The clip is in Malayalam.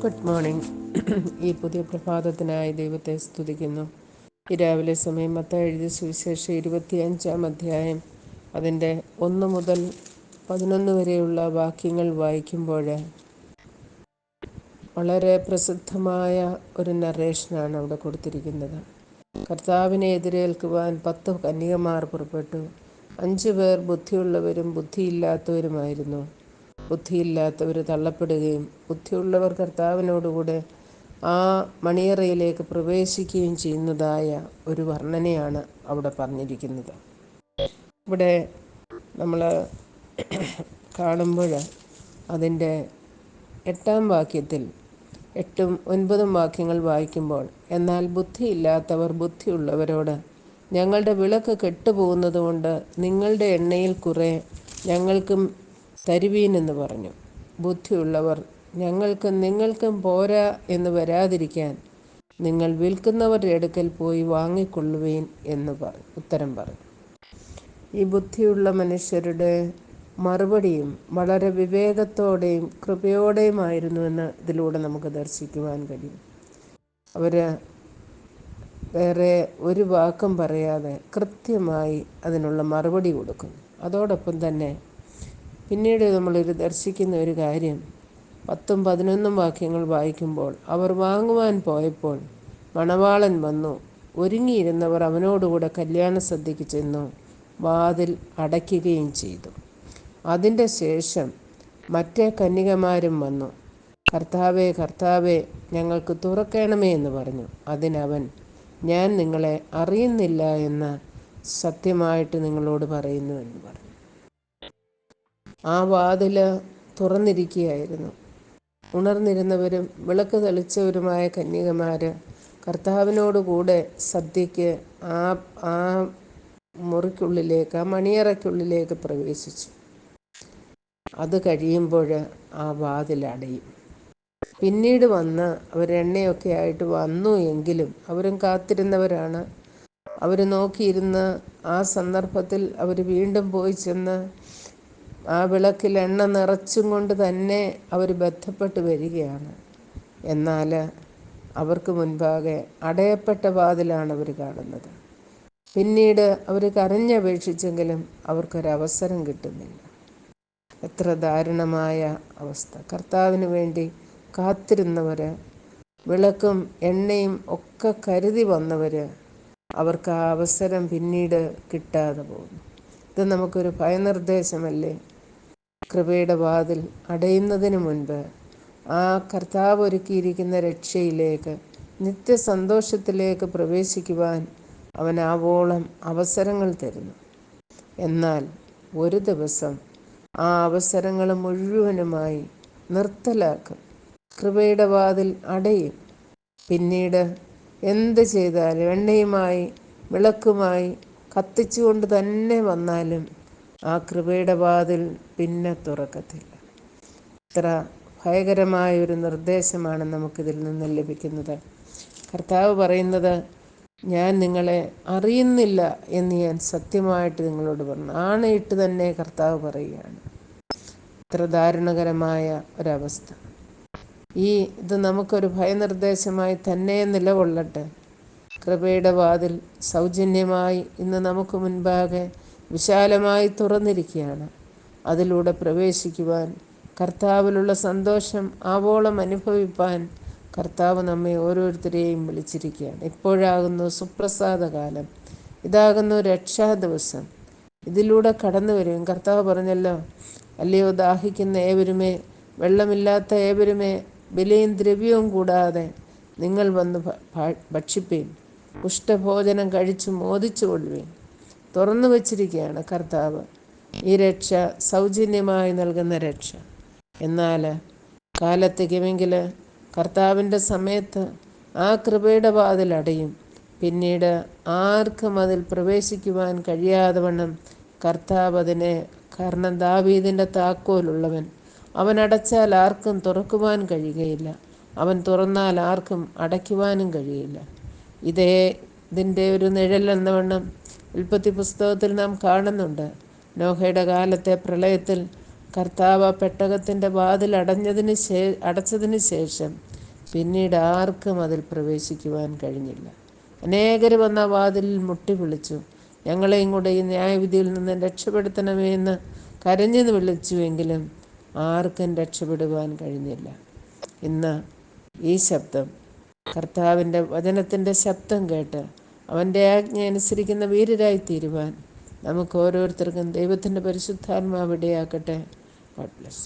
Good morning. ഈ പുതിയ പ്രഭാതത്തിനായി ദൈവത്തെ സ്തുതിക്കുന്നു. ഈ രാവിലെ സമയം മത്തായി എഴുതിയ സുവിശേഷം 25-ാം അധ്യായം അതിൻ്റെ 1 മുതൽ 11 വരെയുള്ള വാക്യങ്ങൾ വായിക്കുമ്പോൾ വളരെ പ്രസിദ്ധമായ ഒരു നറേഷനാണ് അവിടെ കൊടുത്തിരിക്കുന്നത്. കർത്താവിനെ എതിരേൽക്കുവാൻ 10 കന്യകമാർ പുറപ്പെട്ടു. 5 പേർ ബുദ്ധിയുള്ളവരും ബുദ്ധിയില്ലാത്തവരുമായിരുന്നു. ബുദ്ധിയില്ലാത്തവർ തള്ളപ്പെടുകയും ബുദ്ധിയുള്ളവർ കർത്താവിനോടുകൂടെ ആ മണിയറയിലേക്ക് പ്രവേശിക്കുകയും ചെയ്യുന്നതായ ഒരു വർണ്ണനയാണ് അവിടെ പറഞ്ഞിരിക്കുന്നത്. ഇവിടെ നമ്മൾ കാണുമ്പോൾ അതിൻ്റെ 8-ാം വാക്യത്തിൽ 8ഉം 9ഉം വാക്യങ്ങൾ വായിക്കുമ്പോൾ, എന്നാൽ ബുദ്ധിയില്ലാത്തവർ ബുദ്ധിയുള്ളവരോട്, ഞങ്ങളുടെ വിളക്ക് കെട്ടുപോകുന്നതുകൊണ്ട് നിങ്ങളുടെ എണ്ണയിൽ കുറെ ഞങ്ങൾക്കും തരുവീനെന്ന് പറഞ്ഞു. ബുദ്ധിയുള്ളവർ, ഞങ്ങൾക്കും നിങ്ങൾക്കും പോരാ എന്ന് വരാതിരിക്കാൻ നിങ്ങൾ വിൽക്കുന്നവരുടെ അടുക്കൽ പോയി വാങ്ങിക്കൊള്ളുവീൻ എന്ന് ഉത്തരം പറഞ്ഞു. ഈ ബുദ്ധിയുള്ള മനുഷ്യരുടെ മറുപടിയും വളരെ വിവേകത്തോടെയും കൃപയോടെയുമായിരുന്നുവെന്ന് ഇതിലൂടെ നമുക്ക് ദർശിക്കുവാൻ കഴിയും. അവർ വേറെ ഒരു വാക്കും പറയാതെ കൃത്യമായി അതിനുള്ള മറുപടി കൊടുക്കും. അതോടൊപ്പം തന്നെ പിന്നീട് നമ്മളൊരു ദർശിക്കുന്ന ഒരു കാര്യം 10ഉം 11ഉം വാക്യങ്ങൾ വായിക്കുമ്പോൾ, അവർ വാങ്ങുവാൻ പോയപ്പോൾ മണവാളൻ വന്നു, ഒരുങ്ങിയിരുന്നവർ അവനോടുകൂടെ കല്യാണ സദ്യയ്ക്ക് ചെന്നു, വാതിൽ അടയ്ക്കുകയും ചെയ്തു. അതിൻ്റെ ശേഷം മറ്റേ കന്യകമാരും വന്നു, കർത്താവേ കർത്താവേ, ഞങ്ങൾക്ക് തുറക്കണമേ എന്ന് പറഞ്ഞു. അതിനവൻ, ഞാൻ നിങ്ങളെ അറിയുന്നില്ല എന്ന് സത്യമായിട്ട് നിങ്ങളോട് പറയുന്നു എന്ന് പറഞ്ഞു. ആ വാതിൽ തുറന്നിരിക്കുകയായിരുന്നു. ഉണർന്നിരുന്നവരും വിളക്ക് തെളിച്ചവരുമായ കന്യകമാർ കർത്താവിനോടുകൂടെ സദ്യയ്ക്ക് ആ മുറിക്കുള്ളിലേക്ക്, ആ മണിയറയ്ക്കുള്ളിലേക്ക് പ്രവേശിച്ചു. അത് കഴിയുമ്പോൾ ആ വാതിലടയും. പിന്നീട് വന്ന് അവർ എണ്ണയൊക്കെ ആയിട്ട് വന്നു എങ്കിലും അവരും കാത്തിരുന്നവരാണ്. അവർ നോക്കിയിരുന്ന് ആ സന്ദർഭത്തിൽ അവർ വീണ്ടും പോയി ചെന്ന് ആ വിളക്കിൽ എണ്ണ നിറച്ചും കൊണ്ട് തന്നെ അവർ ബന്ധപ്പെട്ട് വരികയാണ്. എന്നാൽ അവർക്ക് മുൻപാകെ അടയപ്പെട്ട വാതിലാണ് അവർ കാണുന്നത്. പിന്നീട് അവർ കരഞ്ഞപേക്ഷിച്ചെങ്കിലും അവർക്കൊരവസരം കിട്ടുന്നില്ല. എത്ര ദാരുണമായ അവസ്ഥ! കർത്താവിന് വേണ്ടി കാത്തിരുന്നവർ, വിളക്കും എണ്ണയും ഒക്കെ കരുതി വന്നവർ, അവർക്ക് ആ അവസരം പിന്നീട് കിട്ടാതെ പോകുന്നു. ഇത് നമുക്കൊരു ഭയനിർദ്ദേശമല്ലേ? കൃപയുടെ വാതിൽ അടയുന്നതിന് മുൻപ് ആ കർത്താവ് ഒരുക്കിയിരിക്കുന്ന രക്ഷയിലേക്ക്, നിത്യസന്തോഷത്തിലേക്ക് പ്രവേശിക്കുവാൻ അവൻ ആവോളം അവസരങ്ങൾ തരുന്നു. എന്നാൽ ഒരു ദിവസം ആ അവസരങ്ങൾ മുഴുവനുമായി നിർത്തലാക്കും. കൃപയുടെ വാതിൽ അടയും. പിന്നീട് എന്ത് ചെയ്താലും, എണ്ണയുമായി വിളക്കുമായി കത്തിച്ചുകൊണ്ട് തന്നെ വന്നാലും ആ കൃപയുടെ വാതിൽ പിന്നെ തുറക്കത്തില്ല. ഇത്ര ഭയങ്കരമായൊരു നിർദ്ദേശമാണ് നമുക്കിതിൽ നിന്ന് ലഭിക്കുന്നത്. കർത്താവ് പറയുന്നത്, ഞാൻ നിങ്ങളെ അറിയുന്നില്ല എന്ന് ഞാൻ സത്യമായിട്ട് നിങ്ങളോട് പറഞ്ഞു. ആണയിട്ട് തന്നെ കർത്താവ് പറയുകയാണ്. ഇത്ര ദാരുണകരമായ ഒരവസ്ഥ. ഇത് നമുക്കൊരു ഭയനിർദ്ദേശമായി തന്നെ നിലകൊള്ളട്ടെ. കൃപയുടെ വാതിൽ സൗജന്യമായി ഇന്ന് നമുക്ക് മുൻപാകെ വിശാലമായി തുറന്നിരിക്കുകയാണ്. അതിലൂടെ പ്രവേശിക്കുവാൻ, കർത്താവിലുള്ള സന്തോഷം ആവോളം അനുഭവിപ്പാൻ കർത്താവ് നമ്മെ ഓരോരുത്തരെയും വിളിച്ചിരിക്കുകയാണ്. ഇപ്പോഴാകുന്നു സുപ്രസാദ കാലം, ഇതാകുന്നു രക്ഷാ ദിവസം. ഇതിലൂടെ കടന്നു വരും. കർത്താവ് പറഞ്ഞല്ലോ, അല്ലയോ ദാഹിക്കുന്ന ഏവരുമേ, വെള്ളമില്ലാത്ത ഏവരുമേ, വിലയും ദ്രവ്യവും കൂടാതെ നിങ്ങൾ വന്ന് ഭക്ഷിപ്പീൻ, പുഷ്ടഭോജനം കഴിച്ച് മോദിച്ചു കൊള്ളുവീൻ. തുറന്നു വച്ചിരിക്കുകയാണ് കർത്താവ് ഈ രക്ഷ, സൗജന്യമായി നൽകുന്ന രക്ഷ. എന്നാൽ കാലത്തേക്കുമെങ്കിൽ കർത്താവിൻ്റെ സമയത്ത് ആ കൃപയുടെ വാതിൽ അടയും. പിന്നീട് ആർക്കും അതിൽ പ്രവേശിക്കുവാൻ കഴിയാതെ വണ്ണം കർത്താവ് അതിനെ, കാരണം ദാവീദിൻ്റെ താക്കോലുള്ളവൻ, അവൻ അടച്ചാൽ ആർക്കും തുറക്കുവാൻ കഴിയുകയില്ല, അവൻ തുറന്നാൽ ആർക്കും അടയ്ക്കുവാനും കഴിയില്ല. ഇതിൻ്റെ ഒരു നിഴലെന്ന വണ്ണം ഉൽപ്പത്തി പുസ്തകത്തിൽ നാം കാണുന്നുണ്ട്. നോഹയുടെ കാലത്തെ പ്രളയത്തിൽ കർത്താവ് പെട്ടകത്തിൻ്റെ വാതിൽ അടച്ചതിന് ശേഷം പിന്നീട് ആർക്കും അതിൽ പ്രവേശിക്കുവാൻ കഴിഞ്ഞില്ല. അനേകർ വന്ന വാതിലിൽ മുട്ടി വിളിച്ചു, ഞങ്ങളെയും കൂടെ ഈ ന്യായവിധിയിൽ നിന്ന് രക്ഷപ്പെടുത്തണമേ എന്ന് കരഞ്ഞു വിളിച്ചുവെങ്കിലും ആർക്കും രക്ഷപ്പെടുവാൻ കഴിഞ്ഞില്ല. ഇന്ന് ഈ ശബ്ദം, കർത്താവിൻ്റെ വചനത്തിൻ്റെ ശബ്ദം കേട്ട് അവൻ്റെ ആജ്ഞ അനുസരിക്കുന്ന വീരരായി തീരുവാൻ നമുക്ക് ഓരോരുത്തർക്കും ദൈവത്തിൻ്റെ പരിശുദ്ധാത്മാവ് ഇടയാക്കട്ടെ. God bless.